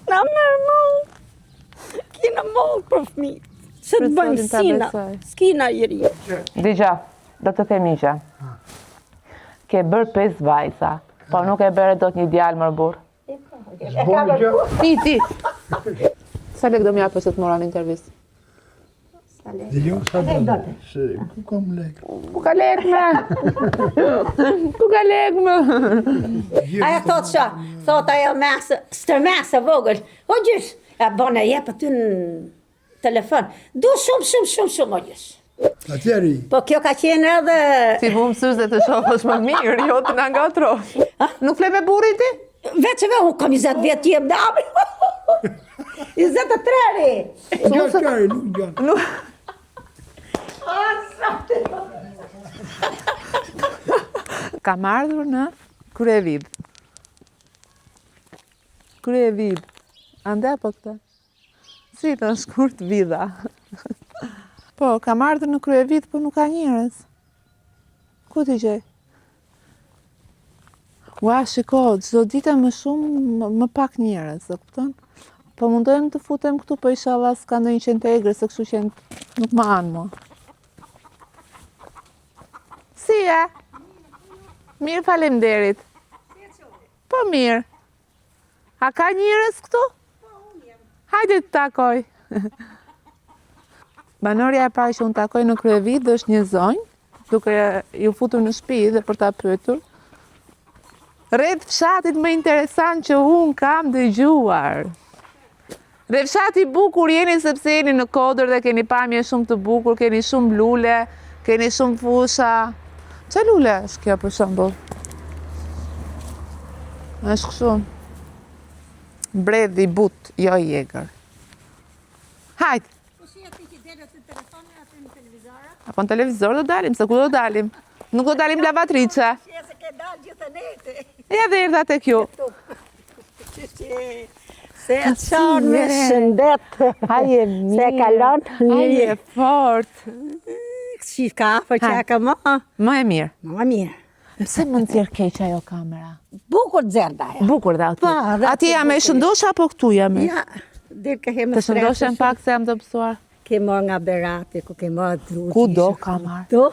Na merë mollë. Kina mollë për fëmijë. Që të bëjmë sina, s'kina jeri. Digja, do të themi që. Ke bërë 5 vajza, po nuk e bërë do të një djalë mërë burë. Ti. Sa lek do m'japë që të mora në intervistë? Dhe jo, sa do të? Ku kam lek? Ku ka lek me? Ku ka lek me? Aja thot që, thot ajo mesë, stërmesë vogël. O gjysh, e bëna jep aty në telefon. Du shumë, o gjysh. Atjeri. Po kjo ka qenë edhe... Si bu mësys dhe të shofësh më mirë, jo të nga ngatrosh. Nuk fle me burin ti? Veçeve, unë kam 20 vjetë jem dami. 23-ri. Gjarë, nuk gjarë. Kam ardhur në Kryevid. Kryevid. Ande po këta? Si të në shkurt vida. Po, kam ardhur në Kryevid, po nuk ka njerëz. Ku t'i gjej? Ua, shiko, çdo ditë më shumë, më pak njerëz, e kupton? Po mundojmë të futem këtu, po inshallah s'ka ndonjë qentegër, se kështu që nuk më anë mua. Si e? Mirë, faleminderit. Po mirë. A ka njerëz këtu? Po, unë jem. Hajde të takoj. Banorja e parë që unë takoj në Kryevid është një zonjë, duke ju futur në shtëpi dhe për ta pyetur. Rreth fshatit më interesant që unë kam dëgjuar. Dhe fshati bukur jeni sepse jeni në Kodër dhe keni pamje shumë të bukur, keni shumë lule, keni shumë fusha. Çe lule është kjo për shembull? Është kështu. Mbredh i but, jo i egër. Hajt. Po si ati që delë të telefoni aty në televizora? Apo në televizor do dalim, se ku do dalim? Nuk do dalim lavatrice. Se ke dalë gjithë nete. Ja dhe erdha tek ju. Se qanë me shëndet. Haje mirë. Se kalon. Haje fort. Shif ka afër që ka më. Më e mirë. Më mirë. Pse më nxjerr keq ajo kamera? Bukur zerda ajo. Bukur dhe aty. Po, Ati jam e shëndosh apo këtu jam e? Ja, dhe ka hemë Të shëndoshem pak se jam të pësuar. Ke marrë nga Berati, ku ke marrë druqi. Ku do ka marrë? Do.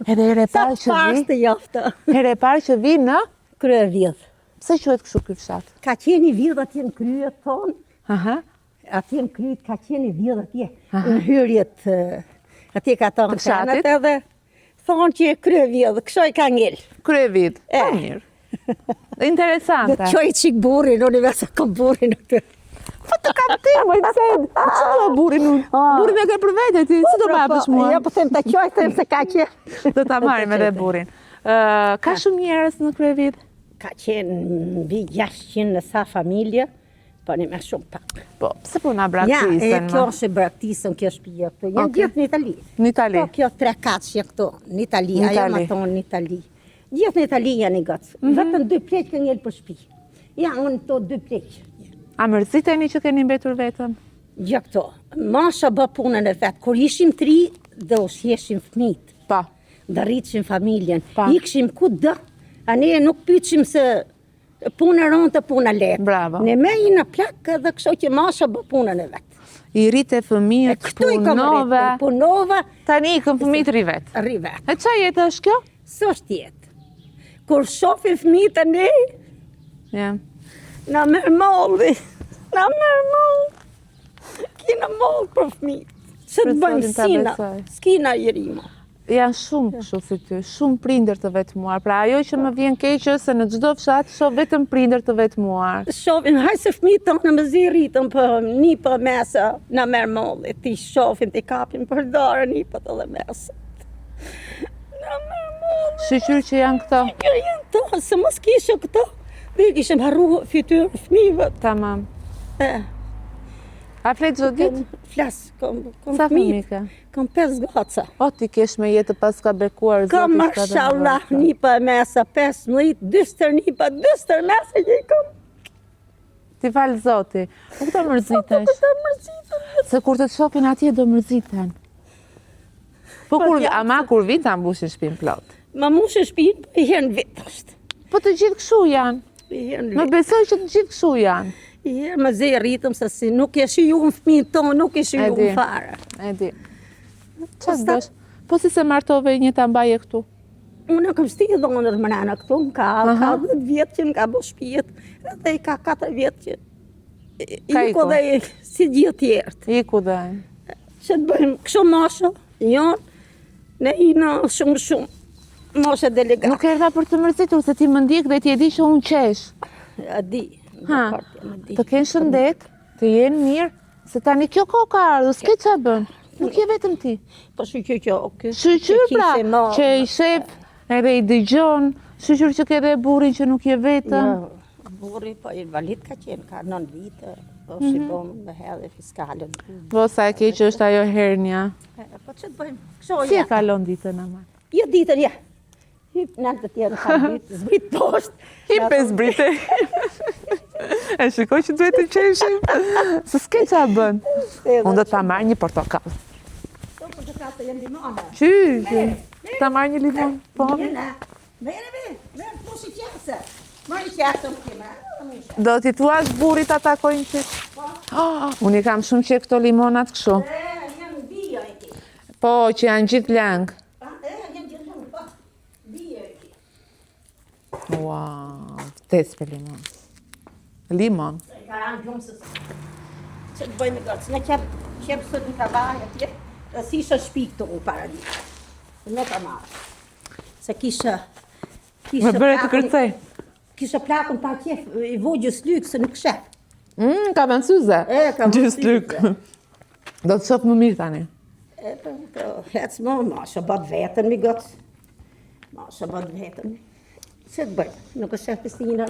Edhe ere parë që Sa pas vi? të joftë. Ere parë që vi në? Kryevidh. Pse quhet kështu ky fshat? Ka qenë i vidh atje në kryet tonë. Aha. Atje në kryet ka qenë i vidh atje. Në hyrjet, atje ka tonë fshatit? kanët edhe thonë që e Kryevidh, kësho i ka ngell. Kryevid. Po mirë. Dhe Interesante. të qoj qik burin, unë vetë kom burin atë. Po të kam ti, më i ced. Që do burin unë? Burin e ke për vete ti, si do babësh mua? Ja, po them të qoj, them se ka qenë. Do ta marrim edhe burin. Ka shumë njerëz në Kryevid? Ka qenë mbi 600 në sa familje, po një me shumë pak. Po, pse po na Ja, braktisën? kjo është braktisën, kjo shtëpia këtu. Janë gjithë në Itali. Në Itali. Po, kjo 3 katës që këtu, në Itali, ajo më thonë në Itali. Gjithë në Itali janë i gocë. Vetëm 2 pleqë ka ngellë për shtëpi. Ja, unë to 2 pleqë. A mërziteni që keni mbetur vetëm? Gjë këto. Masha bë punën e vetë. Kur ishim 3, dhe ushjeshim fëmijët. Pa. Dhe rritshim familjen. Pa. Ikshim ku dë. A ne nuk pyetshim se punë rëndë, punë lehtë. Bravo. Ne me i në plak edhe kështu që masha bë punën e vetë. I rrite fëmijët, Këtu i kam punove. rritë, punova, Tani ikën fëmijët rivet. rrivet. E çfarë jetë është kjo? S'është jetë. Kur shohim fëmijët e ne, Ja. na merr molli. Na merr moll. Kina moll për fëmijët. Që të bëjmë Zotin ta sina, besoj. s'kina jerima. Janë shumë kështu si ty, shumë prindër të vetmuar. Pra ajo që më vjen keq është se në çdo fshat shoh vetëm prindër të vetmuar. Shohim, hajë se fëmijët tonë në mëzi rritën për nipa mesa, na merr molli. Ti shohim, ti kapim për dorë nipat edhe mesat. Na merr molli. Shqyr që janë këto. Jo, janë to, se mos kishe këto. Dhe kishim harru fytyrë fëmijëve. Tamam. A flet çdo ditë? Flas, kom Sa fëmijë fëmijë. ka? Kom 5 goca. O ti kesh me jetë pas ka bekuar zoti. Kom mashallah nipa e mesa 15, 20 nipa, 20 mesa që i kom. Ti fal zoti. Po këto mërzitesh. Të mërzitën. Se kur të shohin atje do mërziten. Po kur vin ta mbushin shtëpinë plot. Ma mushë shpinë, po i herën vit është. Po të gjithë kështu janë. I herën Më vit. besoj që të gjithë kështu janë. I herë më zë rritëm se si nuk e shiju në fëmijën tonë, nuk e shiju di. në fare. E di. Çfarë bësh? Po si se martove një ta mbaje këtu? Unë kam shti dhonër më nana këtu, ka 10 vjetë që më ka bo shpijet, edhe i ka 4 vjetë që Ka iku iku. dhe si gjithë tjertë. Iku dhe. Që të bëjmë kështu moshe, jonë, ne i në shumë moshe delegat. Nuk erdha për të mërzitur, se ti më ndjek dhe ti e di që unë qesh. A di, Ha, di. të kenë shëndet, të jenë mirë, se tani kjo ko ka ardhur, s'ke qa bën. Nuk je vetëm ti. Po shqyqy kjo, Shqyqyr pra, që i shep, edhe i dëgjon, shqyqyr që ke dhe burin që nuk je vetëm. Jo, burri, po invalid ka qenë, ka 9 vite, po shqipon dhe hedhe fiskalën. Po sa e keq është ajo hernia. Po që të bëjmë, kështu Si e jetë. kalon ditën ama? Jo ditën, ja. Hyp në të tjerë, ka zbrit poshtë. I pes brite. E shikoj që duhet të qeshim. Se s'ke qa bën. Unë do ta marrë një portokall. Po të ka të jenë limona. Qysh, ta marrë një limon. Po. Jena, vere, po si qese. Mërë i qese më kime. Do t'i thuash burit ata takojnë që... Unë i kam shumë që këto limonat kështu. Janë bia e ti. Po, që janë gjithë lang. Janë gjithë po. Bia e ti. Wow, vdes për limon. Limon. Ka anë gjumësës. Që të bëjmë gërës. Ne qepë sot në kavaj atje, dhe si isha shpi këtu në paradis. Ne ka marrë. Se kisha Me bëre të kërcej. Kisha plakun pa qef, i vogjës lykë, se nuk shef. Ka vënë syze. Ka vënë Gjys lyk. Do të shoh më mirë tani. Hec më, ma shë bat vetën mi gëtë. Ma shë bat vetën. Që të bëjmë, nuk është shef pistina.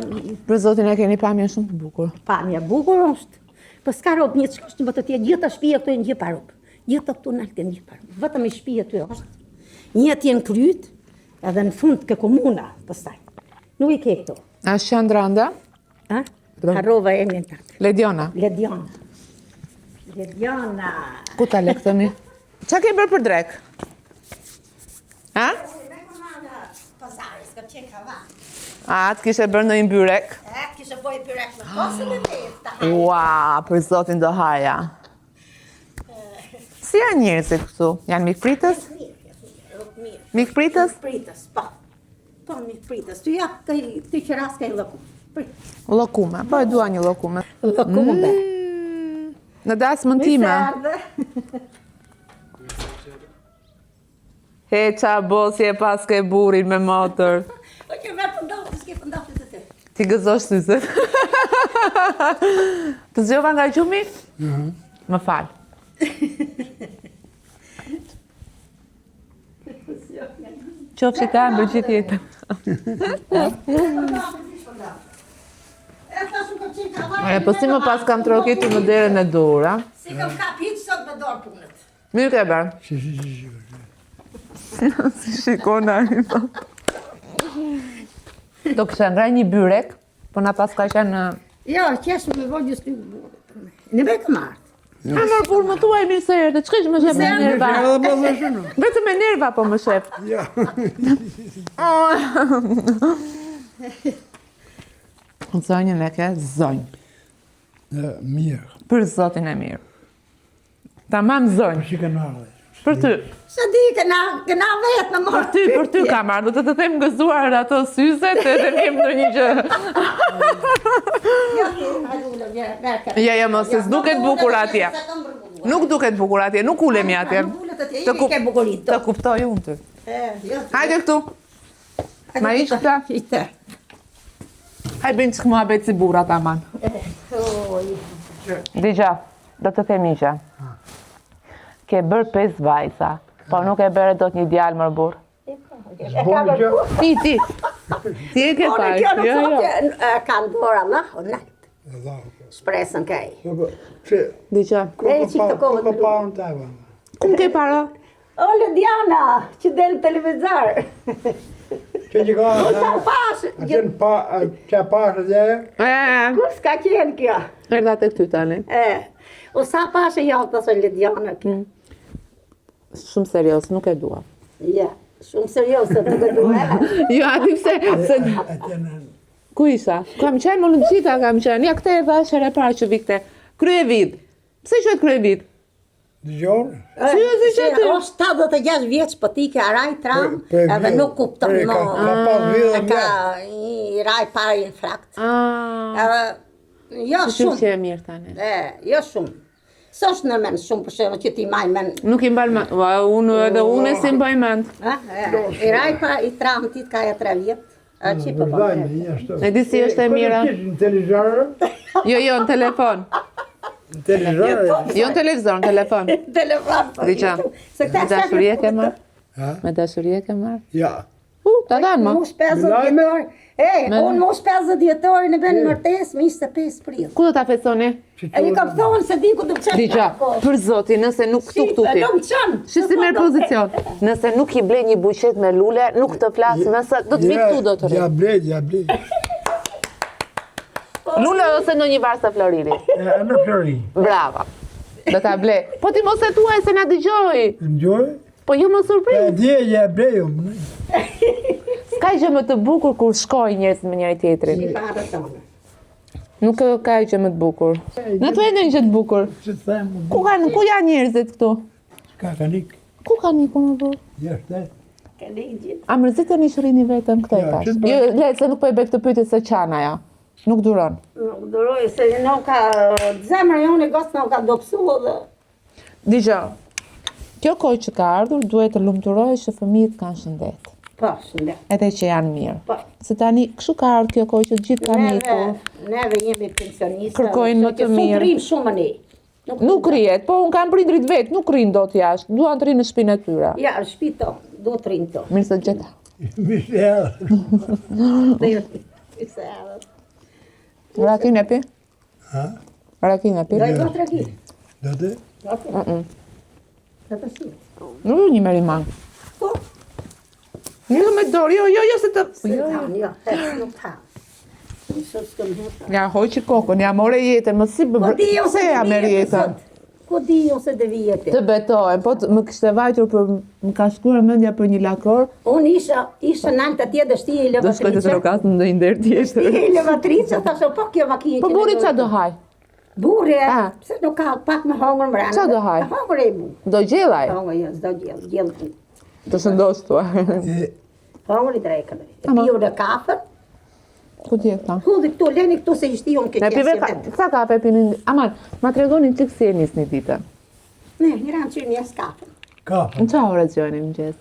Për zotin e keni pamjen shumë të bukur. Pamja bukur është. Po s'ka rob një që është në bëtë tje, gjitha shpia këtu e një parub. Gjitha këtu në altë e një parub. Vëtëm i shpia të është. Një tjenë kryt, edhe në fund ke komuna, pëstaj. Nuk i ke këtu. A Shëndrando? Ha? Harrova e një tatë. Lediona. Lediona. Lediona. Ku ta lektëmi? Qa ke bërë për drek? Ha? Me komanda pazari, s'ka qenë kava. A, të kishe bërë në një byrek? Kishe boj pyrek me kosën e vetë. Ua, për zotin do haja. Si janë njerëzit këtu? Janë mikpritës? Mirë. Mikpritës? Pritës, po. Po, mirë pritës. Ty ja, ty që ras ka i lëku. Lokume, po e dua një lokume. Lëkume. Në dasmën time. He, qa bosi e pas ke burin me motor. O që me pëndohë, s'ke pëndohë të të. Ti gëzosh syzet. Të zgjova nga gjumi? Më fal. Qofshi ta më gjithë jetën. Po si më pas kam trokitur në derën e dur, a? Si kam kap hitë sot me dorë punët. Mirë ke bërë. Si shikon ari, po. Do kësha ngraj një byrek, po na pas ka qenë... Jo, qeshë me vogjës ty burë. Në me ka martë. A mërë kur më tuaj mirë se erë, që më shep me nerva? Vetëm me nerva po më shep. Ja. Zonjën e ke zonjë. Mirë. Për zotin e mirë. Tamam zonjë. Që kanë ardhe. Për ty. Sa di, këna vetë në morë. Për ty kam ardhur, do të them gëzuar ato syzet edhe vim në një gjë. Ja, mos, se s'duket bukur atje. Nuk duket bukur atje, nuk ulemi atje. Të kuptoj unë ty. Hajde këtu. Ma ishtë ta? Ishte. Hajde bëjmë që muhabet si burat aman. Digja, do të them një gjë. Ke bërë 5 vajza, po nuk e bërë do të një djalë mërë burë. Bomi që? Ti. Ti e ke parë. Kjo nuk thotë, ka ndora më, o nëjtë. Allahu. Shpresën kaj. Që? Digja. Ku pa unë të eva? Kum ke para? O, Lediana, që del televizor. Që që ka? Sa pashë. Që pashë dhe? Kur s'ka qenë kjo? Erda të këty tani. O sa pashë jallë të së Lediana kjo? Shumë serios, nuk e dua. Ja, shumë serios të të gëduhe. Jo, ati pse... Ku isha? Kam qenë më në gjitha kam qenë. Ja këte e vash e para që vikte. Kryevid. Pse quhet Kryevid? Dëgjon? Është 76 vjeç, po ti ke araj tram, edhe nuk kupton më. Ka pas vjedhë Ka i raj para infrakt. Edhe jo Shumë shumë. që e mirë tani. Jo shumë. S'është në mend shumë për shembull që ti maj mend. Nuk i mbal mend. Unë si mbaj mend. I raj para i tramtit ka 3 vjet. A që po po. E di si është e mira. Në televizor? Jo, në telefon. Në televizor? Jo në televizor, në telefon. Telefon. Diqa, me dashuri e ke marrë? Ha? Me dashuri e ke marrë? Ja. Ta danë më. Mos 50 djetor. Unë mos 50 djetor në vend mërtes me 25 prill. Ku do ta fesoni? E i kam thonë se di ku do të qenë. Diqa, për zotin, nëse nuk këtu këtuti. Nuk qënë. Shi si merë pozicion. Nëse nuk i ble një buqet me lule, nuk të flasë, nëse do të vitë tu do të rritë. Ja blej. Lule ose në një varë sa floriri. Në flori. Brava. Do ta ble. Po ti mos e tuaj se na dëgjoj. Ndjoj? Po ju më surpriz. Dje, ja blej. S'ka gjë më të bukur kur shkojnë njerëzit me njëri tjetrin. I parë tonë. Nuk ka gjë më të bukur. Në të vendin gjë të bukur. Që të themë? Ku janë njerëzit këtu? Ka nik. Ku ka nikur më burr? Ja, shtet. Ke ligjit. A mërziteni që rini vetëm këtej Ja, tash? që të Jo, le se nuk po e bëj këtë pyetje se çana ja. Nuk duron. Nuk duroj se nuk ka zemra jone gos nuk ka dopsu dhe Dgjoj. Kjo kohë që ka ardhur duhet të lumturohesh që fëmijët kanë shëndet. po shëndet. Edhe që janë mirë. Po. Se tani kështu ka ardhur kjo kohë që të gjithë kanë ikur. Neve jemi pensionistë. Kërkojnë më të mirë. Nuk rrim shumë ne. Nuk rrihet, po un kam prindrit vet, nuk rrin dot jashtë. Duan të rinë në shtëpinë e tyre. Ja, në shtëpi tonë, do të rrim tonë. Mirë se gjeta. Rakin e pi? Ha? Rakin e pi? Do i do të regi. Do të? Do të si. Nuk një merimang. Po, Jo me dorë, jo se të... jo, nuk ta. Nësë s'këm heta. Ja hoqi kokën, ja more jetën, më si Po di jo se ja merr jetën. Ku di jo se dhe vjetë. Të betohem, po më kishte vajtur për më ka shkuar mendja për një lakor, Unë isha naltë atje dhe shti e do shkoj të levatrice. trokas në ndonjë nder tjetër. E levatrice, thashe, po kjo makinë. Po burri ç'a do haj? Burri, Ah. pse nuk ka pak me hongër mbrana. Qa do haj? Hongër e bu. Do gjellaj, Hongër, jo, s'do gjellë. të shëndos tua. Hongër i drekën. E Ama. pio dhe kafër, Ku ti e këta? hudhi këtu, leni këtu se ishti unë Ne pive këtë sa kafe pinin, aman, ma tregoni çik si e nisni ditën. Ne, një ranë që njës kafën. Ka. Në qa ora zgjoni mëngjes?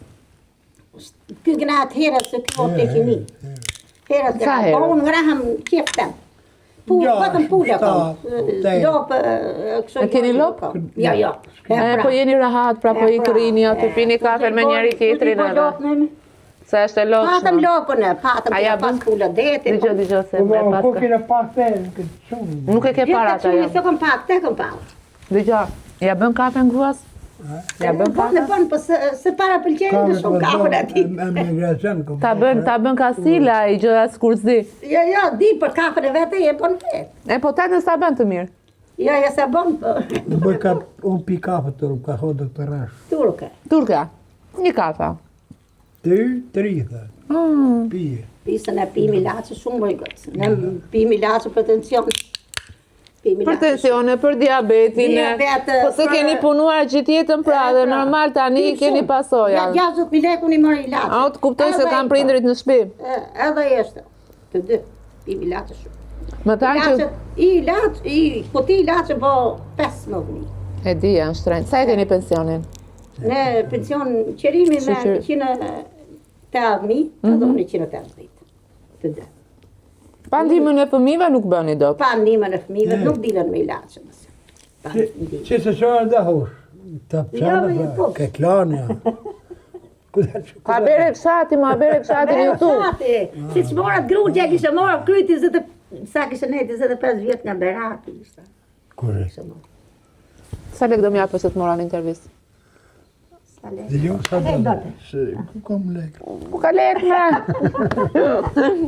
Ky gnatë herët se kjo të kimi. Herët Sa gnatë, herët? po unë ngrahëm kjeftem. Ja, Vetëm pula kom. te- Lopë, kështu. E keni lop? Jo. Po jeni rahat, pra po i krini aty, pini kafe me njëri tjetrin edhe. Se është e Patëm lodhshme. lopën e, patëm A ja pas bën? pula detin. Dgjoj se Po me ma, ko pas. kena pak të këtë shumë. Nuk e ke para ata jo. Se kom pak, te kom pak. Dgjoj, ja bën kafe në gruas? Ja bën Po në kafe? bën, po se para pëlqenjë dhe shumë kafën ati. Emigracion. Ta bën kasila i gjë as kurzi. Jo, di për kafën e vete e bën vetë. E po tatën sa bën të mirë. Jo, se bën Në bëj ka unë pi kafe të rëmë, ka hodë të rash. turke. Turka, një kafe. Ty, 30. Pije. Pisën e pimi laçë shumë bëj gëtë. Ne pimi laçë për tension. Pimi Për laçë. tensione, për diabetin, Diabet, po se për- keni punuar gjithë jetën pra dhe normal tani keni pasoja. Ja 60.000 lekë unë i mori laçë. A o të kuptoj se Edhe kam i- prindrit në shtëpi. Edhe jeshte. Të dy. Pimi laçë shumë. Më tani që Po ti laçë po 15.000. e di janë shtrenjtë. Sa e keni pensionin? Ne pension qërimi me Shoqër. 180.000, edhe unë 180. Të dy. Pa ndihmën e fëmijëve nuk bëni dot. Pa ndihmën e fëmijëve nuk dilen me ilaçe. Pa ndihmë. Që se shonë dhe hosh. Ta pëqanë, po. ke klanja. Ka bere fshati, ma bere fshati në YouTube. Si që morat grugja, kishe morat kryti sa kishe ne 25 vjetë nga Berati. Kure. Sa lek do më japësh të të mora në intervistë? Dhe jo, sa dhe. Ku kam lekë? Ku ka lek më?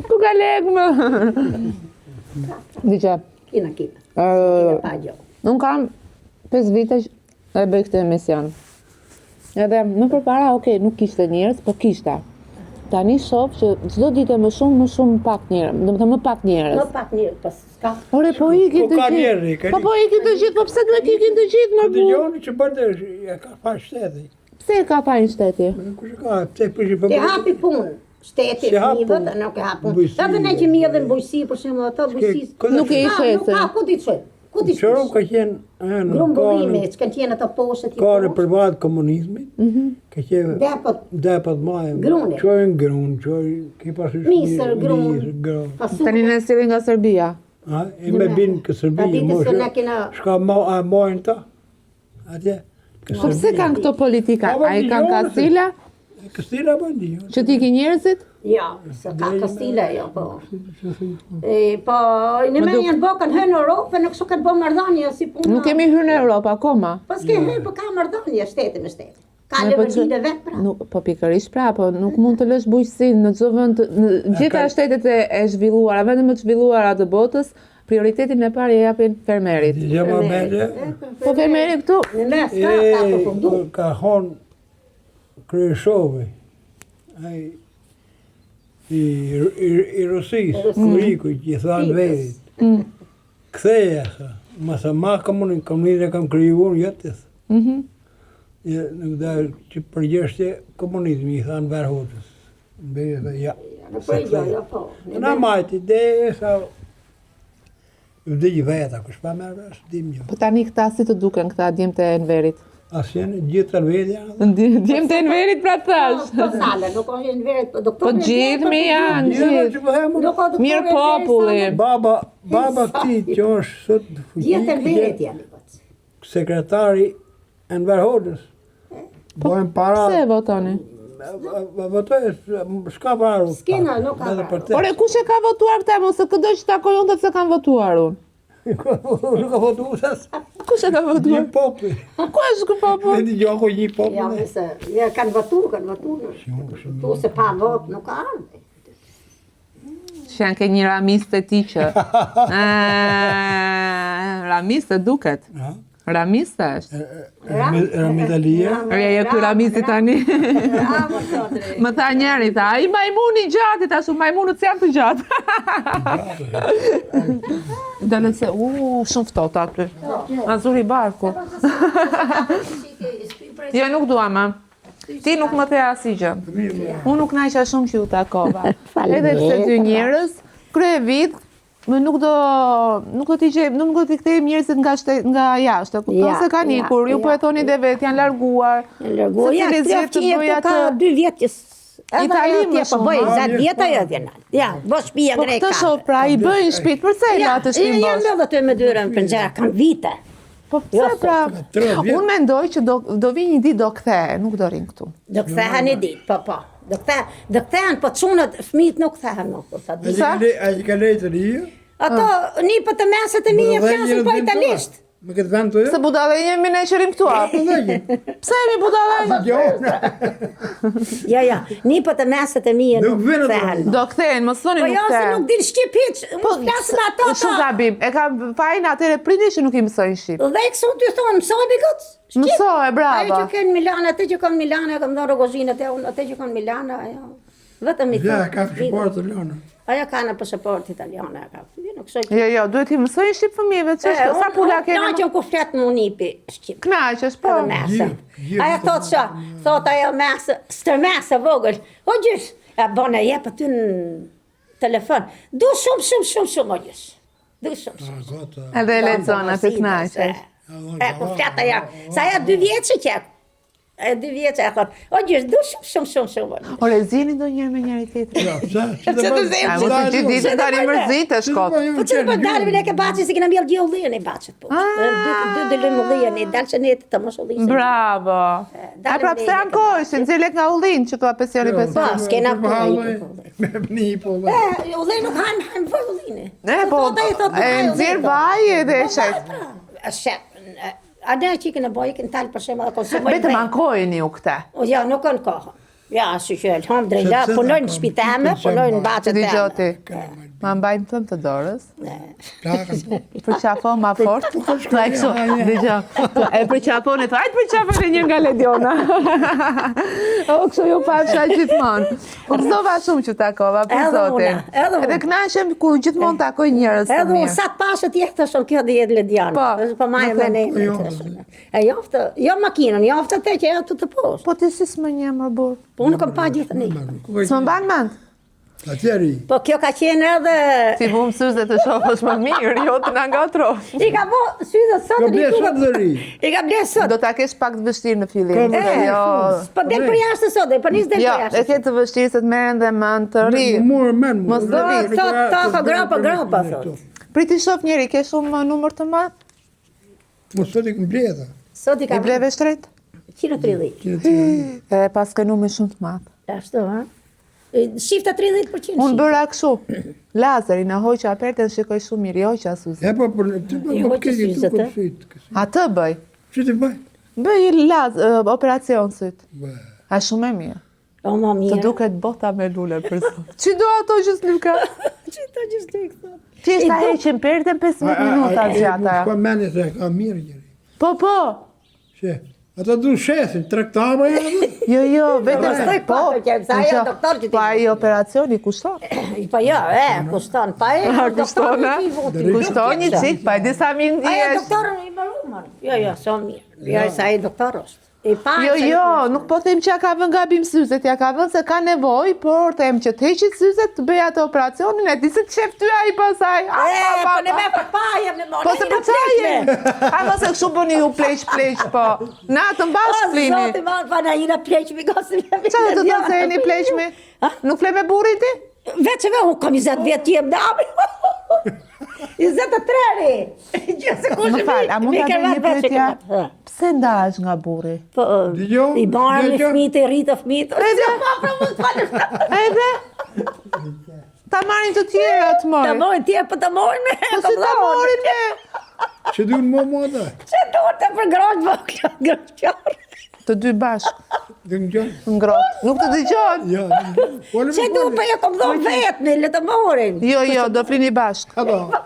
Ku ka lek më? Dije, Kina. Pa gjo. unë kam 5 vite që e bëj këtë emision. Edhe më përpara, okej, nuk kishte njerëz, po kishte. Tani shoh që çdo ditë më shumë pak njerëz, domethënë më pak njerëz. Më pak njerëz, pas s'ka. Ore po ikin të gjithë. Po ikin të gjithë, po pse duhet ikin të gjithë më burr? Dëgjoni që bënte ka pa shteti. Pse ka pa një shteti? Kush ka, pse prish po. Ti hapi punë. Shteti fëmijëve nuk e hapun. Edhe ne që mi edhe në bujqësi për shembull ato bujqësi. Nuk e ishese. Ku ti çoj? Ku ti çoj? Ka qenë grumbullime, që kanë qenë ato poshtë ti. Ka në përvat komunizmit. Ka qenë depat maja. Çojnë grun, ki pasur misër grun. Tani ne sillin nga Serbia. A, e me bin ke Serbia moshe. Shka mojnë ta? Atje? Po pse kanë këto politika? A i kanë Kastila? Kastila bandi. Që ti ki njerëzit? Ja, se ka Kastila, jo, po. Po, në me janë bo kanë hënë në Europë, nuk s'u kanë bo mardhanje si puna. Nuk kemi hyrë në Europë akoma. Po s'ke hyrë, po ka mardhanje shteti me shteti. Ka lëvërdine vetë pra. Po pikërisht pra, po nuk mund të lësh bujqësinë në çdo vend, në gjitha shtetet e zhvilluara, vetëm më të zhvilluara të botës, prioritetin e parë e japin fermerit. Po fermeri këtu. Në mes ka përfundu. Ka thonë Kryeshovi, ai i Rusisë, Kuriku, që i thanë verit. Ktheja, masa ma komunizmin e kam kriju unë jetës. Nuk da që përgjështje komunizmi, i thanë Verhotës. Ja. Në majti, dhe sa... Dhe i veta, kush pa merë, është dim një. Po tani këta si të duken këta djemët e Enverit? Asjenë, gjithë të Enveria. Djemët e Enverit pra thash. Po sale, nuk është Enverit, po doktor. Po gjithë mi janë, gjithë. Mirë populli. Baba ti që është sot gjithë Enverit janë. Sekretari Enver Hodës. Bojnë para... Pse votoni? Votoj, s'ka praru. S'kena, nuk ka praru. Ore, kush e ka votuar këta, mos e këdo që takoj unë dhe se kanë votuar unë? Nuk ka votuar sas. Kush e ka votuar? Një popli. Ku është kë popli? Në një gjoko një popli. Ja, mëse, kanë votuar. Tu se pa vot, nuk ka ardhe. Që janë ke një ramiste ti që. Ramiste duket. Ramiste është. Ramitalia. Reja ky ramisi tani. Më tha njeri, tha, ai majmuni gjatë, tash majmunët s'janë të gjatë. Dale se, shumë ftohtë aty. Azuri barku. Jo, nuk dua, ma. Ti nuk më the asgjë. Unë nuk naqa shumë që u takova. Edhe pse dy njerëz, krye vit, nuk do t'i kthejmë njerëzit nga jashtë. Kupton se kanë ikur, ju po e thoni dhe vetë, janë larguar. Ja, ka 2 vjet që Itali më shumë. Po bëj 10 vjet ajo vjen. Ja, bosh shtëpia greke. Po këtë shoh pra, i bëjnë shtëpi, përse i la të shtëpi bosh? Ja, ndodhet aty me dyrën penzera, kanë vite. Po pse pra? Unë mendoj që do vi një ditë do kthehe, nuk do rin këtu. Do kthehen një ditë, po. Do kthehen, po çunat fëmijët nuk kthehen nuk. Ai ka lejtë një? Ato nipët të meset e mia flasin po italisht. Me këtë vend të jo? Se budallë jemi ne qërim këtu, a? Pse jemi budallë? Ja, nipët e meset e mia nuk kthehen. Do kthehen, mos thoni nuk kthehen. Po jo, se nuk din shqip hiç, flasim ato. Shumë gabim, e kam fajin atëre prindi që nuk i mësojnë shqip. Dhe këso ty thonë, mësoj me këtë? Mësoj, brava. Ajo që kanë Milana, atë që kanë Milana, kam dhënë rogozhinët e unë, atë që kanë Milana, ajo. Vetëm i thonë. Ja, ka pasaport italiane. Ajo ka në pasaport italiane, ka. Jo, duhet i mësojnë shqip fëmijëve, ç'është? Sa pula keni? Knaqen ku flet më unipi shqip. Knaqesh, po. Ajo thot ajo mesë, stërmesë vogël. O gjysh, e bën e jep aty në telefon. Du shumë o gjysh. Du shumë. Edhe e lexon atë knaqesh. Ku flet ajo. Sa ajo 2 vjeç që 2 vjeç e thot. O gjysh, du shumë. Ore, zini ndonjëherë me njëri tjetrin. Ja, pse? Ç'të zëm? Mos e di ditë tani mërzitesh kot. Po ç'të po dalim ne ke baçi si kena mbjell gjolliën e baçit po. Dy dilën ulliën e dalçë ne të mos ullinë. Bravo. Ai pra pse ankohesh, nxjelek nga ullinë që ka pensioni Po, s'kena po. Me një po. Ullinë nuk han për ullinë. Po, e nxjerr vaj edhe e shet. Shet. A dhe që i kënë bojë, kënë talë për shemë dhe konsumojnë. Betë mankojnë ju këte? Ja, nuk kanë kohë. Ja, si që elham drejda, punojnë në shpiteme, punojnë në bacët teme. Të di gjoti. Ma mbajnë thëmë të dorës. Përqafon ma fort. Tha e kështu, e përqafon e thë, ajtë përqafon e një nga Lediona. O, kështu ju pafsha gjithmonë. Po gëzova shumë që takova, për zotin. Edhe knaqem ku gjithmonë takoj njërës të mirë. Edhe sa të pashët jetë të shumë kjo dhe jetë Lediana. Po majë me nejme të shumë. E joftë, jo makinën, joftë te që e të të poshtë. Po ti si s'më një më burë? Po unë kom pa gjithë një. S'më banë mandë? Atjeri. Po kjo ka qenë edhe... Ti bu më syze të shofësh më mirë, jo të nga ngatrosh. I ka bo syze sot... Ka ble sot dhe ri. I ka ble sot. Do ta kesh pak të vështirë në fillim. Po del për jashtë sot, po nis del Jo, për e jashtë. ke të vështirë se të merren dhe më të ri. Mos do vi. Sot ta grapa thot. Priti shof njeri, ke shumë numër të madh? Mos sot i këm bleta. Sot i I ka bleve shtret? 130. E pas ke numër shumë të madh. Ashtu, ha? Shifta 30%. Unë bëra kështu. Lazeri në hoqa apertën shikoj shumë mirë, hoqa Suzi. E po, ty po këllë të këtë sytë. A të bëj? Që të bëj? Bëj operacion syt. A shumë e mirë. O, ma Të mirë. duket bota me lule për sot. Që do ato gjithë Luka? Që ta gjithë të këtë. Ti ishte a heqin pertën 15 minuta gjata. Ka meni se ka mirë njëri. Po, po. Që? Ata du shesin, trektarë janë. Jo, vetëm Pastaj patë që sa ajo doktor që ti. Po ai operacioni kushton. Po jo, kushton, pa e. Kushton, kushton një çik, pa e disa mijë Ai ndjesh. doktorën i mbaruar. Jo, shumë mirë. Jo, sa ai doktor është. Jo, nuk po them që ja ka vën gabim syzet, ja ka vën se ka nevojë, por them që të heqit syzet, të bëj atë operacionin, e di se të shef ty ai pasaj. Po ne me përpajem në mone. Po se përçaje. A mos e kështu bëni ju pleq, po. Natën bashkë flini. Zoti ma pa na jina pleq mi gosi. Çfarë do të thonë se jeni pleqmi? Nuk fle me burrin ti? Veç e unë kam 20 vjetë jem dami. 23-ri. Gjëse kush Më fal, a mund ta bëj një pyetje? Pse ndahesh nga burri? Po, i bara me fëmijët, i rritë fëmijët. Edhe? Ta marrin të tjera të Ta mori. mojnë tjerë, po ta mojnë me. Po si ta morin me? Që du në më da? Që duhet të për groqë, Të dy bashkë, Dhe më gjënë? ngrohtë. Nuk të dëgjon. Ja, Që duhet për e kom dhonë vetë me, le të morin. Jo, do flini bashkë.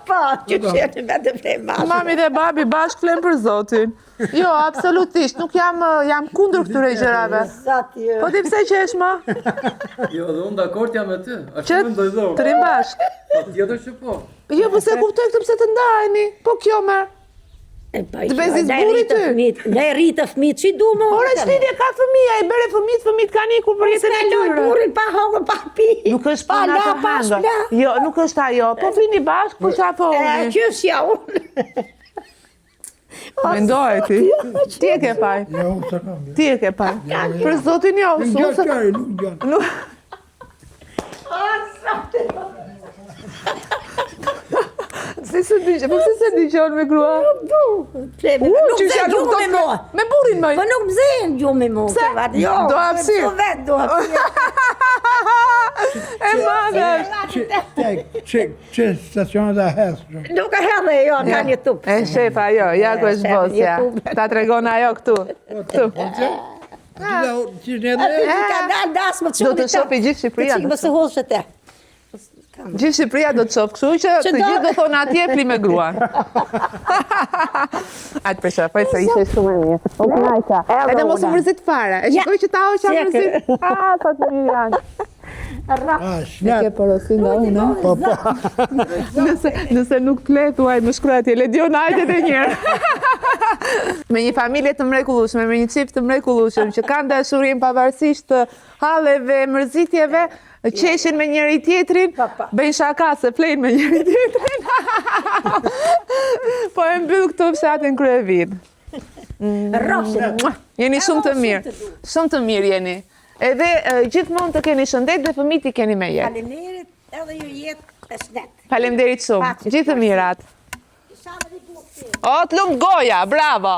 Pa, që qëtë me të flejë bashkë. Mami dhe babi bashkë flen për Zotin. Jo, absolutisht, nuk jam kundër këtyre gjërave. Po ti pse qesh ma? Jo, dhe unë dakord jam me ty. A Që që më ndoj të rim bashkë. Tjetër që po. Jo, po se kuptoj këtë pse të ndajeni. Po kjo me. Të bezis burri ty. Ne rritë fëmijët, që du më? Ore ç'lidhje ka fëmia, i bëre fëmijët kanë ikur për jetën e tyre. Burin pa hongër, pa pi. Nuk është puna të hangër. Jo, nuk është ajo. Po flini bashkë, po çafoni. Qëshja unë. Mendoj ti. Ti e ke paj. Ja, unë të kam. Ti e ke paj. Për Zotin jo, Nuk gjënë qari, nuk gjënë. Nuk. Si se digjon, po si se digjon me grua? Nuk Që zë nuk gjumë me do mua. me burrin më. Po nuk zënë gjumë me mua. Pse? Jo, Do hapësirë. Po vetë do hapësirë. E madhe. Që stacionet a hesë. Nuk e hedhe jo, ka një tup. E shefa jo, ja ku është bosja. Ta tregon ajo këtu. Këtu. Që një dhe? Ka dalë dasë më të shumë. Do të shofi gjithë Shqipëria. Të qikë më se hoshë te. Gjithë Shqipëria do të shoh, kështu që të gjithë do thonë atje pli me gruan. Atë përshafoj se ishe shumë e mirë. O knajqa. Edhe mos u mërzit fare. E shikoj që ta hoqa mërzit. Sa të mirë janë. A, E shnet. ke porosi nga unë, Po, po. nëse nuk të le, thuaj më shkruaj atje, Lediona hajde edhe njërë. Me një familje të mrekullueshme, me një çift të mrekullueshëm, që kanë dashurin pavarësisht të halleve, mërzitjeve, qeshin me njëri tjetrin, bëjnë shaka se flejnë me njëri tjetrin. Po e mbyll këtu fshatin Kryevit. Rroshin. Jeni shumë të mirë, shumë të mirë jeni. Edhe gjithmonë të keni shëndet dhe fëmijët i keni me jetë. Faleminderit, edhe ju jetë të shnet. Faleminderit shumë, gjithë të mirat. O, të lumë goja, bravo!